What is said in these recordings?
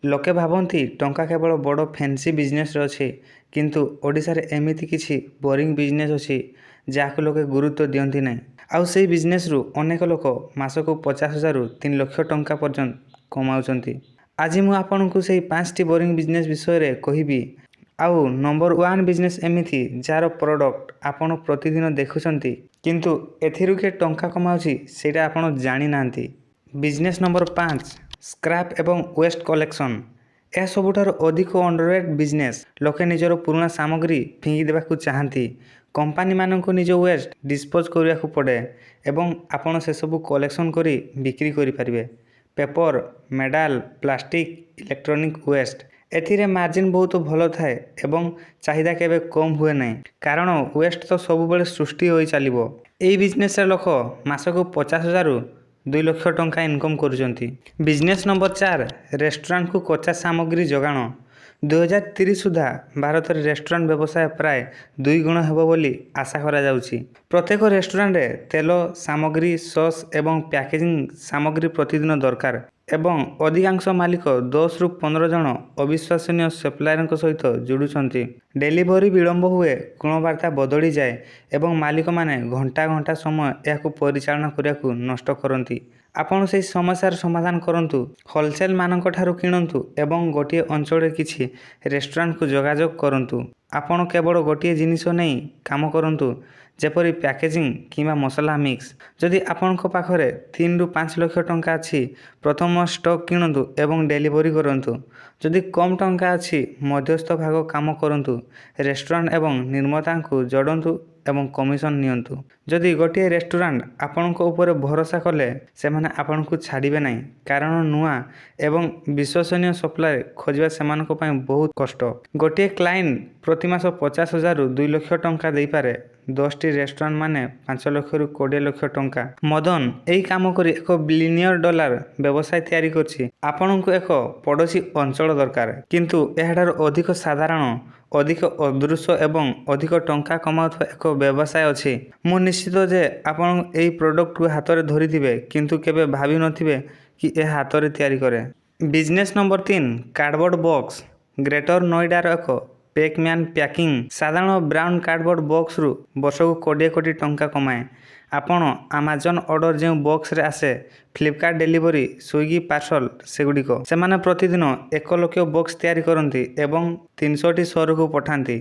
ଲୋକେ ଭାବନ୍ତି ଟଙ୍କା କେବଳ ବଡ଼ ଫ୍ୟାନ୍ସି ବିଜନେସ୍ରେ ଅଛି, କିନ୍ତୁ ଓଡ଼ିଶାରେ ଏମିତି କିଛି ବୋରିଂ ବିଜନେସ୍ ଅଛି ଯାହାକୁ ଲୋକେ ଗୁରୁତ୍ୱ ଦିଅନ୍ତି ନାହିଁ। ଆଉ ସେଇ ବିଜନେସ୍ରୁ ଅନେକ ଲୋକ ମାସକୁ 50,000ରୁ 3 ଲକ୍ଷ ଟଙ୍କା ପର୍ଯ୍ୟନ୍ତ କମାଉଛନ୍ତି। ଆଜି ମୁଁ ଆପଣଙ୍କୁ ସେଇ 5ଟି ବୋରିଂ ବିଜନେସ୍ ବିଷୟରେ କହିବି। ଆଉ ନମ୍ବର 1 ବିଜନେସ୍ ଏମିତି ଯାହାର ପ୍ରଡ଼କ୍ଟ ଆପଣ ପ୍ରତିଦିନ ଦେଖୁଛନ୍ତି, କିନ୍ତୁ ଏଥିରୁ କିଏ ଟଙ୍କା କମାଉଛି ସେଇଟା ଆପଣ ଜାଣିନାହାନ୍ତି। ବିଜନେସ୍ ନମ୍ବର 5, ସ୍କ୍ରାପ୍ ଏବଂ ୱେଷ୍ଟ କଲେକ୍ସନ୍। ଏହା ସବୁଠାରୁ ଅଧିକ ଅଣ୍ଡରରେଟ୍ ବିଜନେସ୍। ଲୋକେ ନିଜର ପୁରୁଣା ସାମଗ୍ରୀ ଫିଙ୍ଗି ଦେବାକୁ ଚାହାନ୍ତି। କମ୍ପାନୀମାନଙ୍କୁ ନିଜ ୱେଷ୍ଟ ଡିସ୍ପୋଜ୍ କରିବାକୁ ପଡ଼େ ଏବଂ ଆପଣ ସେସବୁ କଲେକ୍ସନ୍ କରି ବିକ୍ରି କରିପାରିବେ। Paper, metal, plastic, electronic waste. ଏଥିରେ ମାର୍ଜିନ୍ ବହୁତ ଭଲ ଥାଏ ଏବଂ ଚାହିଦା କେବେ କମ୍ ହୁଏ ନାହିଁ, କାରଣ ୱେଷ୍ଟ ତ ସବୁବେଳେ ସୃଷ୍ଟି ହୋଇ ଚାଲିବ। ଏହି ବିଜନେସ୍ରେ ଲୋକ ମାସକୁ 50,000ରୁ 2 ଲକ୍ଷ ଟଙ୍କା ଇନକମ୍ କରୁଛନ୍ତି। ବିଜନେସ୍ ନମ୍ବର 4, ରେଷ୍ଟୁରାଣ୍ଟକୁ କଚ୍ଚା ସାମଗ୍ରୀ ଯୋଗାଣ। 2030 ସୁଦ୍ଧା ଭାରତରେ ରେଷ୍ଟୁରାଣ୍ଟ ବ୍ୟବସାୟ ପ୍ରାୟ 2 ଗୁଣ ହେବ ବୋଲି ଆଶା କରାଯାଉଛି। ପ୍ରତ୍ୟେକ ରେଷ୍ଟୁରାଣ୍ଟରେ ତେଲ, ସାମଗ୍ରୀ, ସସ୍ ଏବଂ ପ୍ୟାକେଜିଂ ସାମଗ୍ରୀ ପ୍ରତିଦିନ ଦରକାର ଏବଂ ଅଧିକାଂଶ ମାଲିକ 10ରୁ 15 ଜଣ ଅବିଶ୍ୱସନୀୟ ସପ୍ଲାୟରଙ୍କ ସହିତ ଯୋଡୁଛନ୍ତି। ଡେଲିଭରି ବିଳମ୍ବ ହୁଏ, ଗୁଣବତ୍ତା ବଦଳିଯାଏ ଏବଂ ମାଲିକମାନେ ଘଣ୍ଟା ଘଣ୍ଟା ସମୟ ଏହାକୁ ପରିଚାଳନା କରିବାକୁ ନଷ୍ଟ କରନ୍ତି। ଆପଣ ସେହି ସମସ୍ୟାର ସମାଧାନ କରନ୍ତୁ। ହୋଲସେଲ୍ ମାନଙ୍କଠାରୁ କିଣନ୍ତୁ ଏବଂ ଗୋଟିଏ ଅଞ୍ଚଳରେ କିଛି ରେଷ୍ଟୁରାଣ୍ଟକୁ ଯୋଗାଯୋଗ କରନ୍ତୁ। ଆପଣ କେବଳ ଗୋଟିଏ ଜିନିଷ ନେଇ କାମ କରନ୍ତୁ, ଯେପରି ପ୍ୟାକେଜିଂ କିମ୍ବା ମସଲା ମିକ୍ସ। ଯଦି ଆପଣଙ୍କ ପାଖରେ 3ରୁ 5 ଲକ୍ଷ ଟଙ୍କା ଅଛି, ପ୍ରଥମ ଷ୍ଟକ୍ କିଣନ୍ତୁ ଏବଂ ଡେଲିଭରି କରନ୍ତୁ। ଯଦି କମ୍ ଟଙ୍କା ଅଛି, ମଧ୍ୟସ୍ଥ ଭାଗ କାମ କରନ୍ତୁ। ରେଷ୍ଟୁରାଣ୍ଟ ଏବଂ ନିର୍ମାତାଙ୍କୁ ଯୋଡ଼ନ୍ତୁ ଏବଂ କମିଶନ ନିଅନ୍ତୁ। ଯଦି ଗୋଟିଏ ରେଷ୍ଟୁରାଣ୍ଟ ଆପଣଙ୍କ ଉପରେ ଭରସା କଲେ, ସେମାନେ ଆପଣଙ୍କୁ ଛାଡ଼ିବେ ନାହିଁ, କାରଣ ନୂଆ ଏବଂ ବିଶ୍ୱସନୀୟ ସପ୍ଲାୟର ଖୋଜିବା ସେମାନଙ୍କ ପାଇଁ ବହୁତ କଷ୍ଟ। ଗୋଟିଏ କ୍ଲାଏଣ୍ଟ ପ୍ରତି ମାସ 50,000ରୁ 2 ଲକ୍ଷ ଟଙ୍କା ଦେଇପାରେ। 10ଟି ରେଷ୍ଟୁରାଣ୍ଟ ମାନେ 5 ଲକ୍ଷରୁ 20 ଲକ୍ଷ ଟଙ୍କା। ମଦନ ଏହି କାମ କରି $1 ବିଲିୟନ ବ୍ୟବସାୟ ତିଆରି କରିଛି। ଆପଣଙ୍କୁ ଏକ ପଡ଼ୋଶୀ ଅଞ୍ଚଳ ଦରକାର, କିନ୍ତୁ ଏହାଠାରୁ ଅଧିକ ସାଧାରଣ, ଅଧିକ ଅଦୃଶ୍ୟ ଏବଂ ଅଧିକ ଟଙ୍କା କମାଉଥିବା ଏକ ବ୍ୟବସାୟ ଅଛି। ମୁଁ ନିଶ୍ଚିତ ଯେ ଆପଣ ଏହି ପ୍ରଡ଼କ୍ଟକୁ ହାତରେ ଧରିଥିବେ, କିନ୍ତୁ କେବେ ଭାବି ନଥିବେ କି ଏହା ହାତରେ ତିଆରି କରେ। Business number 3, cardboard box. Greater ନୋଇଡାର ଏକ ପେକ୍-ମ୍ୟାନ୍ ପ୍ୟାକିଂ ସାଧାରଣ ବ୍ରାଉନ୍ କାର୍ଡ଼ବୋର୍ଡ଼ ବକ୍ସରୁ ବର୍ଷକୁ କୋଟି କୋଟି ଟଙ୍କା କମାଏ। ଆପଣ ଆମାଜନ ଅର୍ଡ଼ର ଯେଉଁ ବକ୍ସରେ ଆସେ, ଫ୍ଲିପକାର୍ଟ ଡେଲିଭରି, ସ୍ୱିଗି ପାର୍ସଲ, ସେଗୁଡ଼ିକ। ସେମାନେ ପ୍ରତିଦିନ 1 ଲକ୍ଷ ବକ୍ସ ତିଆରି କରନ୍ତି ଏବଂ 300ଟି ସହରକୁ ପଠାନ୍ତି।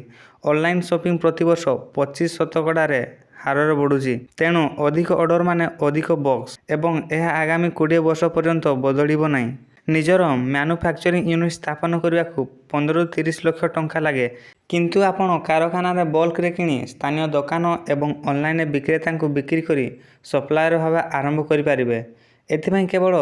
ଅନଲାଇନ୍ ସପିଂ ପ୍ରତିବର୍ଷ 25% ହାରରେ ବଢ଼ୁଛି। ତେଣୁ ଅଧିକ ଅର୍ଡ଼ର ମାନେ ଅଧିକ ବକ୍ସ ଏବଂ ଏହା ଆଗାମୀ 20 ବର୍ଷ ପର୍ଯ୍ୟନ୍ତ ବଦଳିବ ନାହିଁ। ନିଜର ମ୍ୟାନୁଫ୍ୟାକ୍ଚରିଂ ୟୁନିଟ୍ ସ୍ଥାପନ କରିବାକୁ 15ରୁ 30 ଲକ୍ଷ ଟଙ୍କା ଲାଗେ, କିନ୍ତୁ ଆପଣ କାରଖାନାରେ ବଲ୍କରେ କିଣି ସ୍ଥାନୀୟ ଦୋକାନ ଏବଂ ଅନଲାଇନ୍ ବିକ୍ରେତାଙ୍କୁ ବିକ୍ରି କରି ସପ୍ଲାୟର ଭାବେ ଆରମ୍ଭ କରିପାରିବେ। ଏଥିପାଇଁ କେବଳ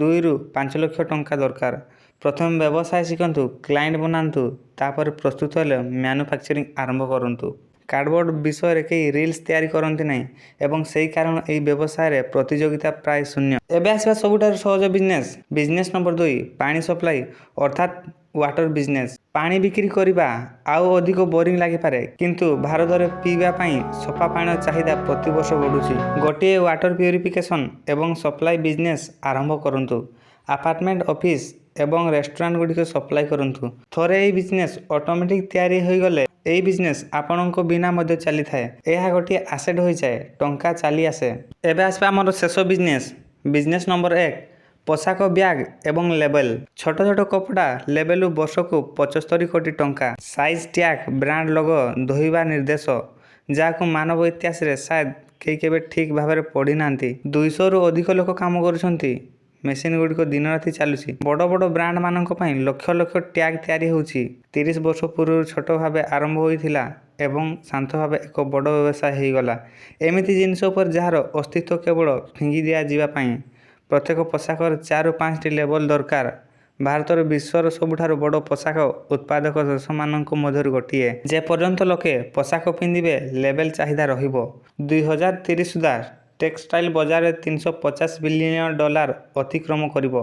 2ରୁ 5 ଲକ୍ଷ ଟଙ୍କା ଦରକାର। ପ୍ରଥମେ ବ୍ୟବସାୟ ଶିଖନ୍ତୁ, କ୍ଲାଏଣ୍ଟ ବନାନ୍ତୁ, ତାପରେ ପ୍ରସ୍ତୁତ ହେଲେ ମ୍ୟାନୁଫ୍ୟାକ୍ଚରିଂ ଆରମ୍ଭ କରନ୍ତୁ। କାର୍ଡ଼ବୋର୍ଡ଼ ବିଷୟରେ କେହି ରିଲ୍ସ ତିଆରି କରନ୍ତି ନାହିଁ ଏବଂ ସେହି କାରଣ ଏହି ବ୍ୟବସାୟରେ ପ୍ରତିଯୋଗିତା ପ୍ରାୟ ଶୂନ୍ୟ। ଏବେ ଆସିବା ସବୁଠାରୁ ସହଜ ବିଜନେସ୍। ବିଜନେସ୍ ନମ୍ବର 2, ପାଣି ସପ୍ଲାଇ ଅର୍ଥାତ୍ ୱାଟର ବିଜନେସ୍। ପାଣି ବିକ୍ରି କରିବା ଆଉ ଅଧିକ ବୋରିଂ ଲାଗିପାରେ, କିନ୍ତୁ ଭାରତରେ ପିଇବା ପାଇଁ ସଫା ପାଣିର ଚାହିଦା ପ୍ରତିବର୍ଷ ବଢ଼ୁଛି। ଗୋଟିଏ ୱାଟର ପ୍ୟୁରିଫିକେସନ୍ ଏବଂ ସପ୍ଲାଇ ବିଜନେସ୍ ଆରମ୍ଭ କରନ୍ତୁ। ଆପାର୍ଟମେଣ୍ଟ, ଅଫିସ୍ ଏବଂ ରେଷ୍ଟୁରାଣ୍ଟଗୁଡ଼ିକ ସପ୍ଲାଇ କରନ୍ତୁ। ଥରେ ଏହି ବିଜନେସ୍ ଅଟୋମେଟିକ୍ ତିଆରି ହୋଇଗଲେ, ଏହି ବିଜନେସ୍ ଆପଣଙ୍କ ବିନା ମଧ୍ୟ ଚାଲିଥାଏ। ଏହା ଗୋଟିଏ ଆସେଟ୍ ହୋଇଯାଏ, ଟଙ୍କା ଚାଲି ଆସେ। ଏବେ ଆସିବା ଆମର ଶେଷ ବିଜନେସ୍। ବିଜନେସ୍ ନମ୍ବର 1, ପୋଷାକ ବ୍ୟାଗ୍ ଏବଂ ଲେବେଲ୍। ଛୋଟ ଛୋଟ କପଡ଼ା ଲେବେଲରୁ ବର୍ଷକୁ 75 କୋଟି ଟଙ୍କା। ସାଇଜ୍ ଟ୍ୟାଗ୍, ବ୍ରାଣ୍ଡ ଲୋଗୋ, ଧୋଇବା ନିର୍ଦ୍ଦେଶ, ଯାହାକୁ ମାନବ ଇତିହାସରେ ସାୟଦ କେହି କେବେ ଠିକ୍ ଭାବରେ ପଢ଼ିନାହାନ୍ତି। 200ରୁ ଅଧିକ ଲୋକ କାମ କରୁଛନ୍ତି। ମେସିନଗୁଡ଼ିକ ଦିନରାତି ଚାଲୁଛି। ବଡ଼ ବଡ଼ ବ୍ରାଣ୍ଡମାନଙ୍କ ପାଇଁ ଲକ୍ଷ ଲକ୍ଷ ଟ୍ୟାଗ୍ ତିଆରି ହେଉଛି। 30 ବର୍ଷ ପୂର୍ବରୁ ଛୋଟ ଭାବେ ଆରମ୍ଭ ହୋଇଥିଲା ଏବଂ ଶାନ୍ତ ଭାବେ ଏକ ବଡ଼ ବ୍ୟବସାୟ ହୋଇଗଲା। ଏମିତି ଜିନିଷ ଉପରେ ଯାହାର ଅସ୍ତିତ୍ୱ କେବଳ ଫିଙ୍ଗି ଦିଆଯିବା ପାଇଁ। ପ୍ରତ୍ୟେକ ପୋଷାକରେ 4ରୁ 5ଟି ଲେବେଲ୍ ଦରକାର। ଭାରତର ବିଶ୍ୱର ସବୁଠାରୁ ବଡ଼ ପୋଷାକ ଉତ୍ପାଦକ ଦେଶମାନଙ୍କ ମଧ୍ୟରୁ ଗୋଟିଏ। ଯେ ପର୍ଯ୍ୟନ୍ତ ଲୋକେ ପୋଷାକ ପିନ୍ଧିବେ, ଲେବେଲ୍ ଚାହିଦା ରହିବ। 2030 ସୁଦ୍ଧା ଟେକ୍ସଟାଇଲ୍ ବଜାରରେ $350 ବିଲିୟନ ଅତିକ୍ରମ କରିବ,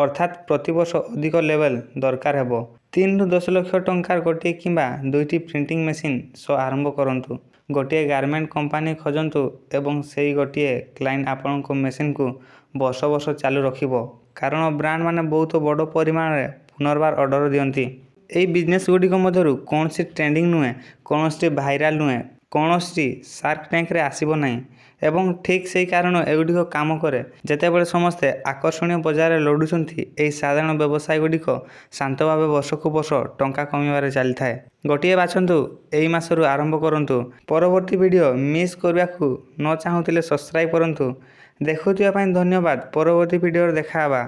ଅର୍ଥାତ୍ ପ୍ରତିବର୍ଷ ଅଧିକ ଲେବେଲ୍ ଦରକାର ହେବ। 3ରୁ 10 ଲକ୍ଷ ଟଙ୍କାର ଗୋଟିଏ କିମ୍ବା 2ଟି ପ୍ରିଣ୍ଟିଂ ମେସିନ୍ ସହ ଆରମ୍ଭ କରନ୍ତୁ। ଗୋଟିଏ ଗାର୍ମେଣ୍ଟ କମ୍ପାନୀ ଖୋଜନ୍ତୁ ଏବଂ ସେହି ଗୋଟିଏ କ୍ଲାଏଣ୍ଟ ଆପଣଙ୍କ ମେସିନ୍କୁ ବର୍ଷ ବର୍ଷ ଚାଲୁ ରଖିବ, କାରଣ ବ୍ରାଣ୍ଡମାନେ ବହୁତ ବଡ଼ ପରିମାଣରେ ପୁନର୍ବାର ଅର୍ଡ଼ର ଦିଅନ୍ତି। ଏହି ବିଜନେସ୍ ଗୁଡ଼ିକ ମଧ୍ୟରୁ କୌଣସି ଟ୍ରେଣ୍ଡିଂ ନୁହେଁ, କୌଣସି ଭାଇରାଲ୍ ନୁହେଁ, କୌଣସି ସାର୍କ ଟ୍ୟାଙ୍କରେ ଆସିବ ନାହିଁ ଏବଂ ଠିକ୍ ସେହି କାରଣ ଏଗୁଡ଼ିକ କାମ କରେ। ଯେତେବେଳେ ସମସ୍ତେ ଆକର୍ଷଣୀୟ ବଜାରରେ ଲଢ଼ୁଛନ୍ତି, ଏହି ସାଧାରଣ ବ୍ୟବସାୟ ଗୁଡ଼ିକ ଶାନ୍ତ ଭାବେ ବର୍ଷକୁ ବର୍ଷ ଟଙ୍କା କମାଇବାରେ ଚାଲିଥାଏ। ଗୋଟିଏ ବାଛନ୍ତୁ, ଏହି ମାସରୁ ଆରମ୍ଭ କରନ୍ତୁ। ପରବର୍ତ୍ତୀ ଭିଡ଼ିଓ ମିସ୍ କରିବାକୁ ନ ଚାହୁଁଥିଲେ ସବସ୍କ୍ରାଇବ୍ କରନ୍ତୁ। ଦେଖୁଥିବା ପାଇଁ ଧନ୍ୟବାଦ। ପରବର୍ତ୍ତୀ ଭିଡ଼ିଓରେ ଦେଖା ହେବା।